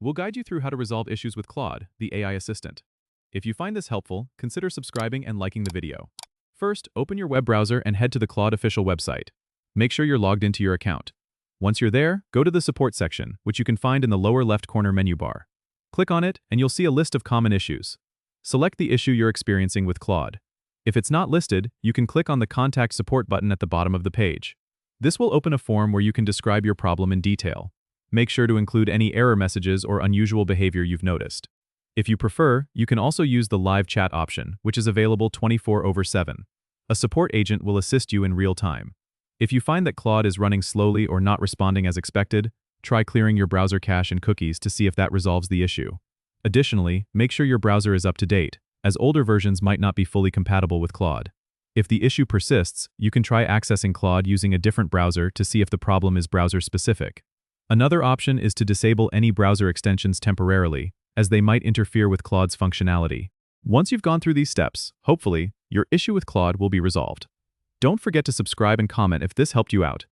We'll guide you through how to resolve issues with Claude, the AI assistant. If you find this helpful, consider subscribing and liking the video. First, open your web browser and head to the Claude official website. Make sure you're logged into your account. Once you're there, go to the support section, which you can find in the lower left corner menu bar. Click on it, and you'll see a list of common issues. Select the issue you're experiencing with Claude. If it's not listed, you can click on the Contact Support button at the bottom of the page. This will open a form where you can describe your problem in detail. Make sure to include any error messages or unusual behavior you've noticed. If you prefer, you can also use the live chat option, which is available 24/7. A support agent will assist you in real time. If you find that Claude is running slowly or not responding as expected, try clearing your browser cache and cookies to see if that resolves the issue. Additionally, make sure your browser is up to date, as older versions might not be fully compatible with Claude. If the issue persists, you can try accessing Claude using a different browser to see if the problem is browser-specific. Another option is to disable any browser extensions temporarily, as they might interfere with Claude's functionality. Once you've gone through these steps, hopefully, your issue with Claude will be resolved. Don't forget to subscribe and comment if this helped you out.